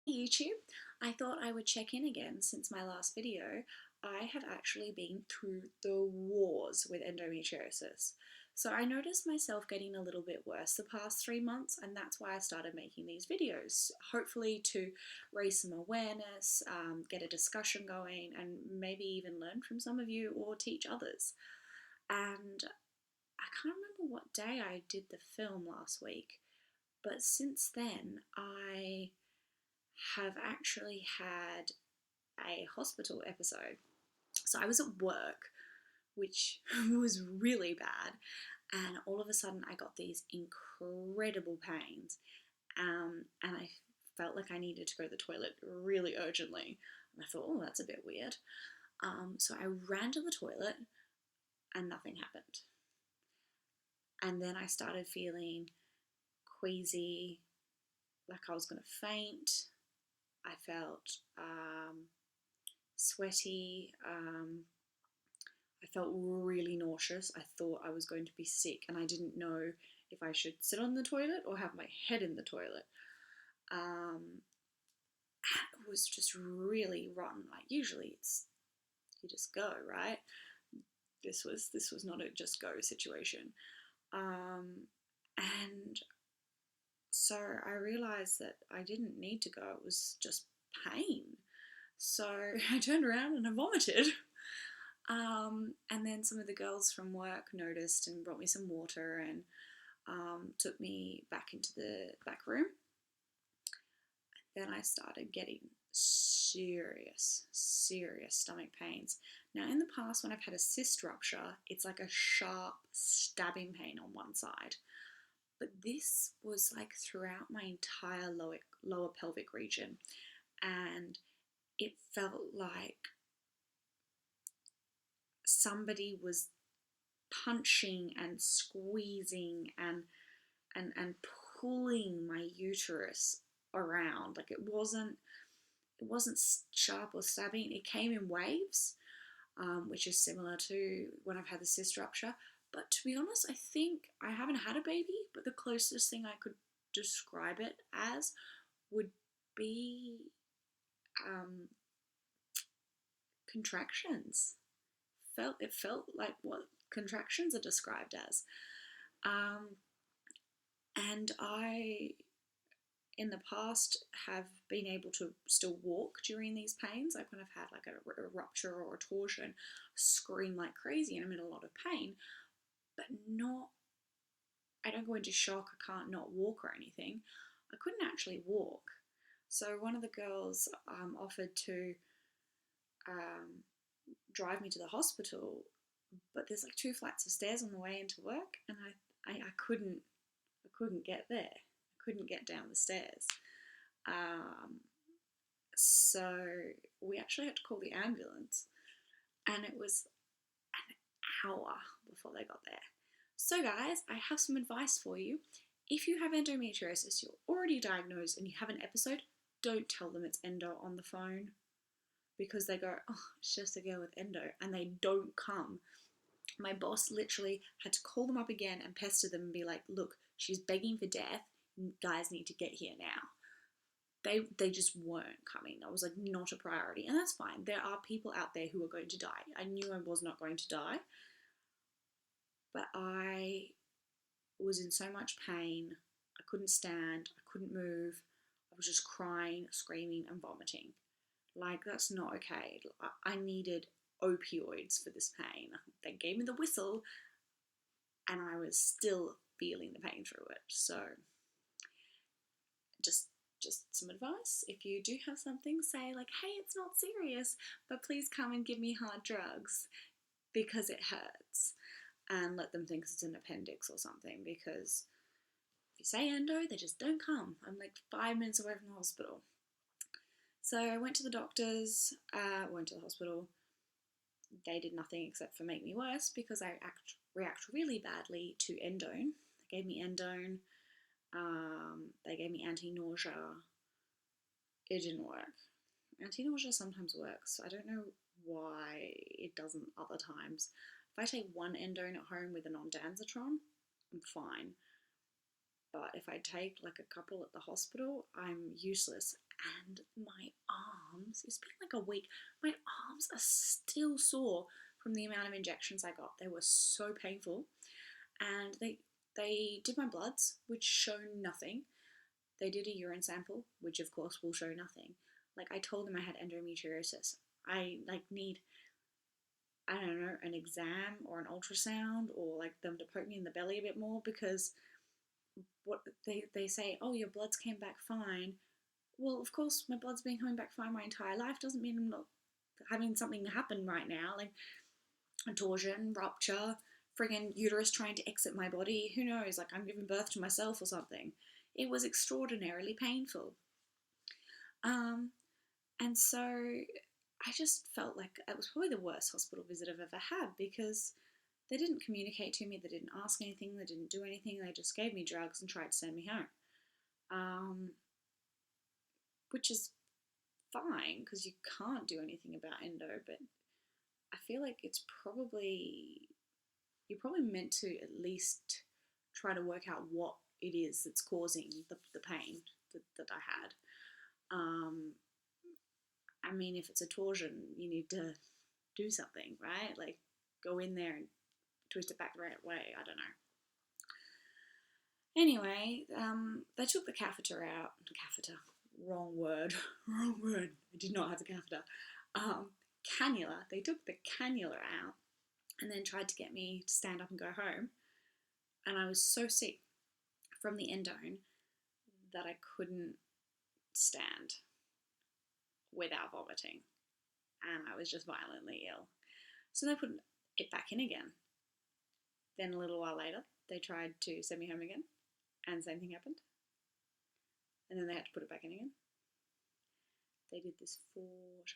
Hey YouTube, I thought I would check in again since my last video. I have actually been through the wars with endometriosis. So I noticed myself getting a little bit worse the past 3 months, and that's why I started making these videos, hopefully to raise some awareness, get a discussion going, and maybe even learn from some of you or teach others. And I can't remember what day I did the film last week, but since then I have actually had a hospital episode. So I was at work, which was really bad, and all of a sudden I got these incredible pains, and I felt like I needed to go to the toilet really urgently. And I thought, oh, that's a bit weird. So I ran to the toilet, and nothing happened. And then I started feeling queasy, like I was going to faint. I felt sweaty. I felt really nauseous. I thought I was going to be sick, and I didn't know if I should sit on the toilet or have my head in the toilet. It was just really rotten. Like usually, it's you just go, right. This was not a just go situation, and so I realized that I didn't need to go. It was just pain. So I turned around and I vomited. And then some of the girls from work noticed and brought me some water and took me back into the back room. Then I started getting serious stomach pains. Now, in the past, when I've had a cyst rupture, it's like a sharp stabbing pain on one side. But this was like throughout my entire lower pelvic region, and it felt like somebody was punching and squeezing and pulling my uterus around. Like it wasn't sharp or stabbing. It came in waves, which is similar to when I've had the cyst rupture. But to be honest, I think I haven't had a baby, but the closest thing I could describe it as would be um, contractions. It felt like what contractions are described as. Um, and I, in the past, have been able to still walk during these pains. Like when I've had like a rupture or a torsion, scream like crazy and I'm in a lot of pain, but not. I don't go into shock. I can't not walk or anything. I couldn't actually walk. So one of the girls offered to um, drive me to the hospital, but there's like 2 flights of stairs on the way into work, and I couldn't get there. I couldn't get down the stairs. Um, so we actually had to call the ambulance, and it was an hour before they got there. So, guys, I have some advice for you. If you have endometriosis, you're already diagnosed, and you have an episode, don't tell them it's endo on the phone because they go, oh, it's just a girl with endo, and they don't come. My boss literally had to call them up again and pester them and be like, look, she's begging for death. You guys need to get here now. They just weren't coming. That was like not a priority. And that's fine. There are people out there who are going to die. I knew I was not going to die. But I was in so much pain. I couldn't stand. I couldn't move. I was just crying, screaming, and vomiting. Like, that's not okay. I needed opioids for this pain. They gave me the whistle, and I was still feeling the pain through it. So, just some advice. If you do have something, say like, hey, it's not serious, but please come and give me hard drugs because it hurts. And let them think it's an appendix or something, because if you say endo, they just don't come. I'm like 5 minutes away from the hospital. So I went to the doctors, went to the hospital. They did nothing except for make me worse because I react really badly to endone. They gave me endone. They gave me anti-nausea. It didn't work. Anti-nausea sometimes works. I don't know why it doesn't other times. If I take one endone at home with an ondansetron, I'm fine. but if I take like a couple at the hospital, I'm useless. And my arms, it's been like a week, my arms are still sore from the amount of injections I got. They were so painful. And they did my bloods, which show nothing. They did a urine sample, which of course will show nothing. Like, I told them I had endometriosis. I like need, I don't know, an exam or an ultrasound, or like them to poke me in the belly a bit more, because what they say, oh, your bloods came back fine. Well, of course, my blood's been coming back fine my entire life. Doesn't mean I'm not having something happen right now, like a torsion, rupture, friggin' uterus trying to exit my body. Who knows? Like, I'm giving birth to myself or something. It was extraordinarily painful. And so I just felt like it was probably the worst hospital visit I've ever had, because they didn't communicate to me, they didn't ask anything, they didn't do anything, they just gave me drugs and tried to send me home. Which is fine, because you can't do anything about endo, but I feel like it's probably, you're probably meant to at least try to work out what it is that's causing the pain that I had. I mean, if it's a torsion, you need to do something, right? Like, go in there and twist it back the right way. I don't know. Anyway, they took the catheter out. Catheter, wrong word. Wrong word. I did not have a catheter. Cannula. They took the cannula out and then tried to get me to stand up and go home. And I was so sick from the endone that I couldn't stand without vomiting. And I was just violently ill. So they put it back in again. Then a little while later, they tried to send me home again, and the same thing happened. And then they had to put it back in again. They did this 4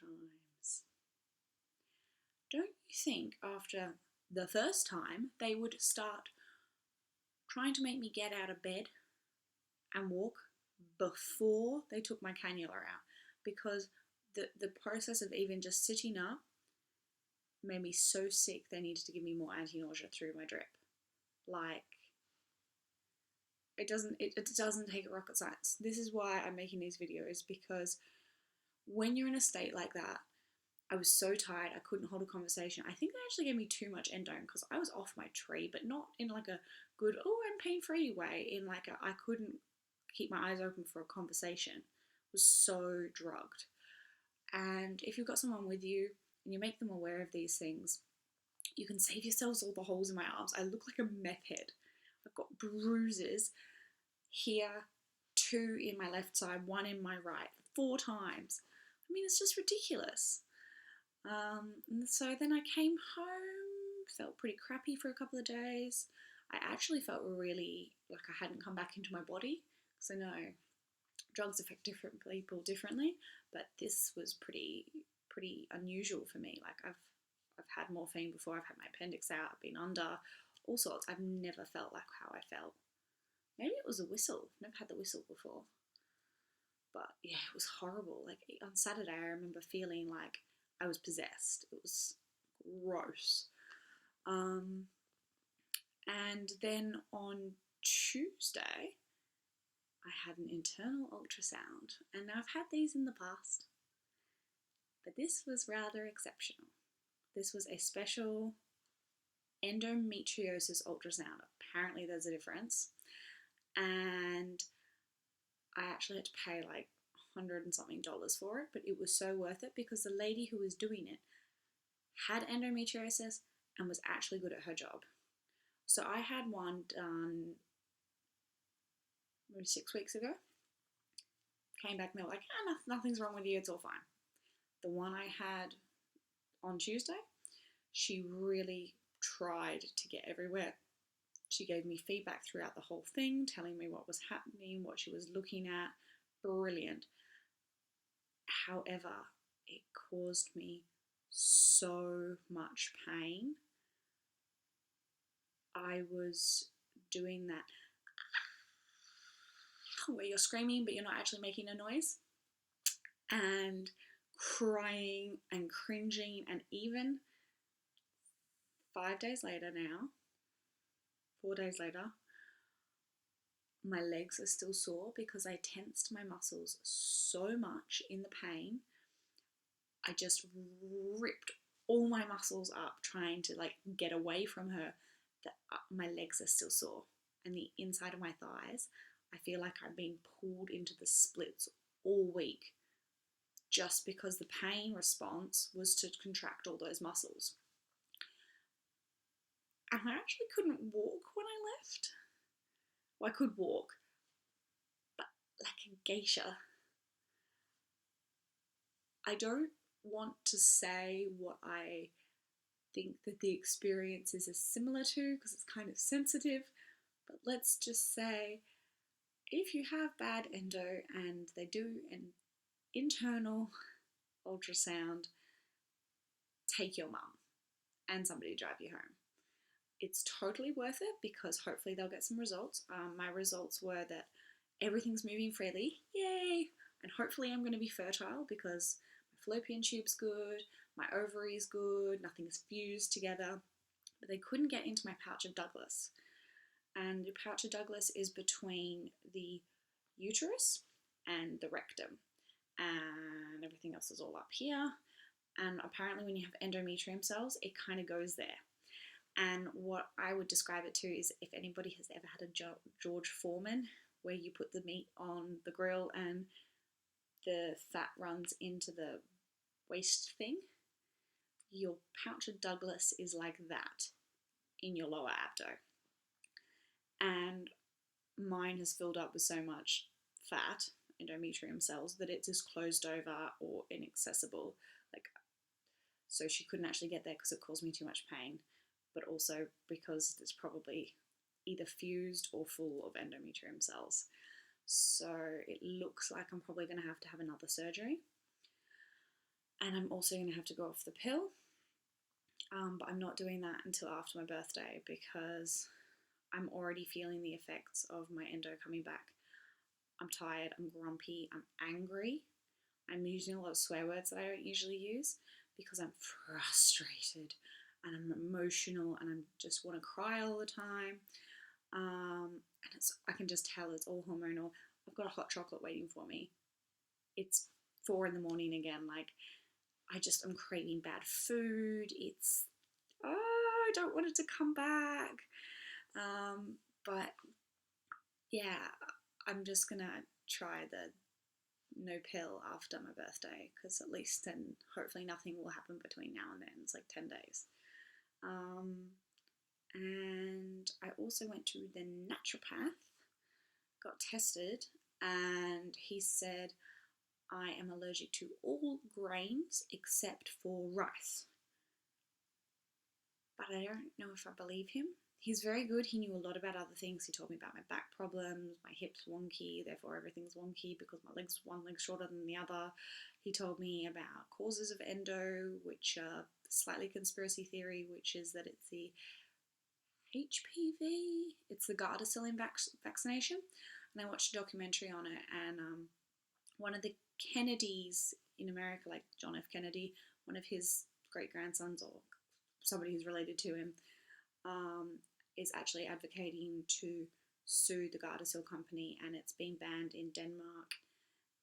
times. Don't you think after the first time they would start trying to make me get out of bed and walk before they took my cannula out? Because the process of even just sitting up made me so sick they needed to give me more anti-nausea through my drip. Like, it doesn't take rocket science. This is why I'm making these videos, because when you're in a state like that, I was so tired I couldn't hold a conversation. I think they actually gave me too much endone, because I was off my tree, but not in like a good, oh, I'm pain-free way, in like a, I couldn't keep my eyes open for a conversation. I was so drugged. And if you've got someone with you and you make them aware of these things, you can save yourselves all the holes in my arms. I look like a meth head. I've got bruises here, 2 in my left side, 1 in my right, 4 times. I mean, it's just ridiculous. And so then I came home, felt pretty crappy for a couple of days. I actually felt really like I hadn't come back into my body, because I know drugs affect different people differently, but this was pretty unusual for me. Like, I've had morphine before, I've had my appendix out, I've been under, all sorts. I've never felt like how I felt. Maybe it was a whistle. I've never had the whistle before. But yeah, it was horrible. Like, on Saturday, I remember feeling like I was possessed. It was gross. And then on Tuesday, I had an internal ultrasound, and I've had these in the past, but this was rather exceptional. This was a special endometriosis ultrasound. Apparently there's a difference, and I actually had to pay like $100 and something for it, but it was so worth it, because the lady who was doing it had endometriosis and was actually good at her job. So I had one done maybe 6 weeks ago. Came back and they were like, nothing's wrong with you, it's all fine. The one I had on Tuesday, she really tried to get everywhere. She gave me feedback throughout the whole thing, telling me what was happening, what she was looking at. Brilliant. However, it caused me so much pain. I was doing that where you're screaming but you're not actually making a noise, and crying and cringing, and even 4 days later, my legs are still sore because I tensed my muscles so much in the pain. I just ripped all my muscles up trying to like get away from her, that my legs are still sore. And the inside of my thighs, I feel like I'm being pulled into the splits all week just because the pain response was to contract all those muscles. And I actually couldn't walk when I left. Well, I could walk, but like a geisha. I don't want to say what I think that the experiences are similar to because it's kind of sensitive, but let's just say if you have bad endo and they do an internal ultrasound, take your mum and somebody to drive you home. It's totally worth it because hopefully they'll get some results. My results were that everything's moving freely, yay! And hopefully I'm going to be fertile because my fallopian tube's good, my ovary's good, nothing's fused together. But they couldn't get into my pouch of Douglas. And the pouch of Douglas is between the uterus and the rectum. And everything else is all up here. And apparently when you have endometrium cells, it kind of goes there. And what I would describe it to is if anybody has ever had a George Foreman, where you put the meat on the grill and the fat runs into the waste thing, your pouch of Douglas is like that in your lower abdo. And mine has filled up with so much fat, endometrium cells, that it's just closed over or inaccessible. So she couldn't actually get there because it caused me too much pain, but also because it's probably either fused or full of endometrium cells. So it looks like I'm probably going to have another surgery. And I'm also going to have to go off the pill. But I'm not doing that until after my birthday because I'm already feeling the effects of my endo coming back. I'm tired, I'm grumpy, I'm angry. I'm using a lot of swear words that I don't usually use because I'm frustrated and I'm emotional and I just want to cry all the time. And I can just tell it's all hormonal. I've got a hot chocolate waiting for me. It's 4 a.m. again. Like, I'm craving bad food. I don't want it to come back. But yeah, I'm just gonna try the no pill after my birthday because at least then hopefully nothing will happen between now and then. It's like 10 days. And I also went to the naturopath, got tested, and he said I am allergic to all grains except for rice. But I don't know if I believe him. He's very good. He knew a lot about other things. He told me about my back problems, my hips wonky, therefore everything's wonky because one leg's shorter than the other. He told me about causes of endo, which are slightly conspiracy theory, which is that it's the HPV, it's the Gardasil vaccination. And I watched a documentary on it, and one of the Kennedys in America, like John F. Kennedy, one of his great-grandsons or somebody who's related to him, is actually advocating to sue the Gardasil company, and it's been banned in Denmark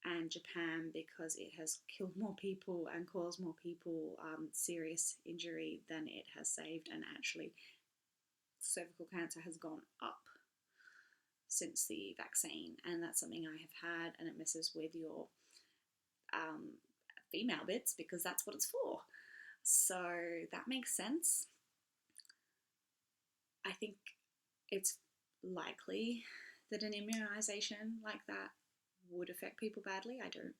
and Japan because it has killed more people and caused more people serious injury than it has saved, and actually cervical cancer has gone up since the vaccine, and that's something I have had, and it messes with your female bits because that's what it's for. So that makes sense. I think it's likely that an immunization like that would affect people badly. I don't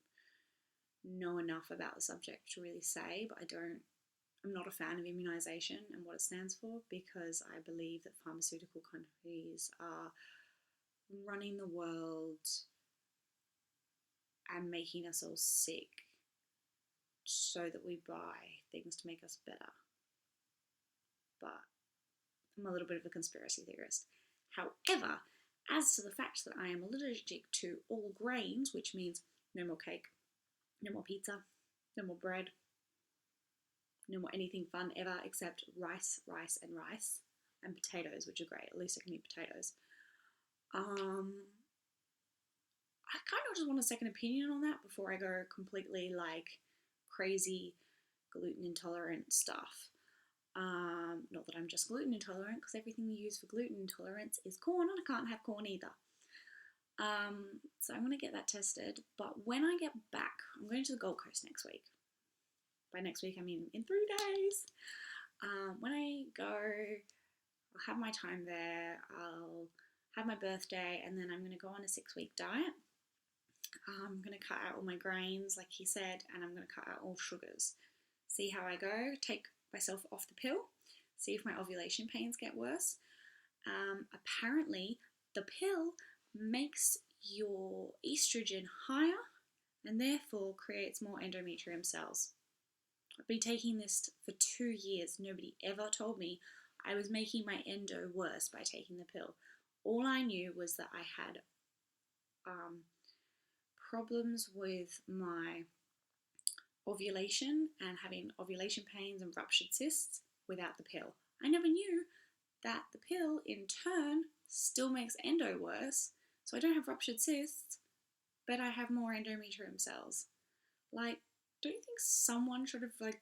know enough about the subject to really say, but I'm not a fan of immunization and what it stands for because I believe that pharmaceutical companies are running the world and making us all sick so that we buy things to make us better. But I'm a little bit of a conspiracy theorist. However, as to the fact that I am allergic to all grains, which means no more cake, no more pizza, no more bread, no more anything fun ever except rice, and potatoes, which are great. At least I can eat potatoes. I kind of just want a second opinion on that before I go completely like crazy gluten intolerant stuff. Not that I'm just gluten intolerant, because everything you use for gluten intolerance is corn, and I can't have corn either. So I'm going to get that tested. But when I get back, I'm going to the Gold Coast next week. By next week, I mean in 3 days. When I go, I'll have my time there. I'll have my birthday, and then I'm going to go on a 6-week diet. I'm going to cut out all my grains, like he said, and I'm going to cut out all sugars. See how I go. Take myself off the pill. See if my ovulation pains get worse. Apparently, the pill makes your estrogen higher and therefore creates more endometrium cells. I've been taking this for 2 years. Nobody ever told me I was making my endo worse by taking the pill. All I knew was that I had problems with my ovulation and having ovulation pains and ruptured cysts without the pill. I never knew that the pill in turn still makes endo worse, so I don't have ruptured cysts, but I have more endometrium cells. Like, don't you think someone should have like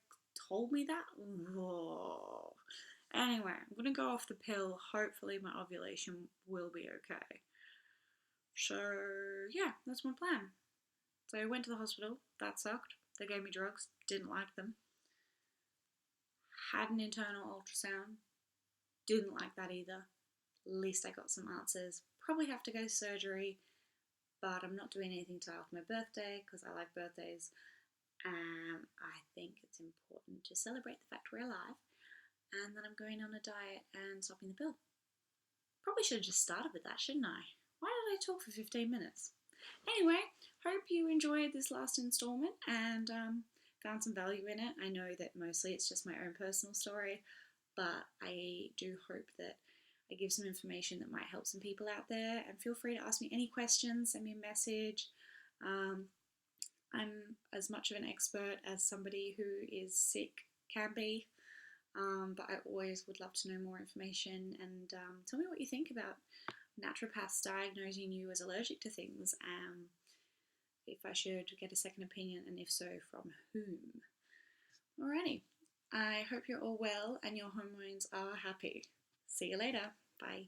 told me that? Whoa. Anyway, I'm gonna go off the pill. Hopefully my ovulation will be okay. So yeah, that's my plan. So I went to the hospital. That sucked. They gave me drugs. Didn't like them. Had an internal ultrasound. Didn't like that either. At least I got some answers. Probably have to go to surgery, but I'm not doing anything till after my birthday because I like birthdays. I think it's important to celebrate the fact we're alive, and then I'm going on a diet and stopping the pill. Probably should have just started with that, shouldn't I? Why did I talk for 15 minutes? Anyway, hope you enjoyed this last installment and found some value in it. I know that mostly it's just my own personal story, but I do hope that I give some information that might help some people out there. And feel free to ask me any questions, send me a message. I'm as much of an expert as somebody who is sick can be, but I always would love to know more information. And tell me what you think about naturopaths diagnosing you as allergic to things, if I should get a second opinion, and if so, from whom. Alrighty, I hope you're all well and your hormones are happy. See you later. Bye.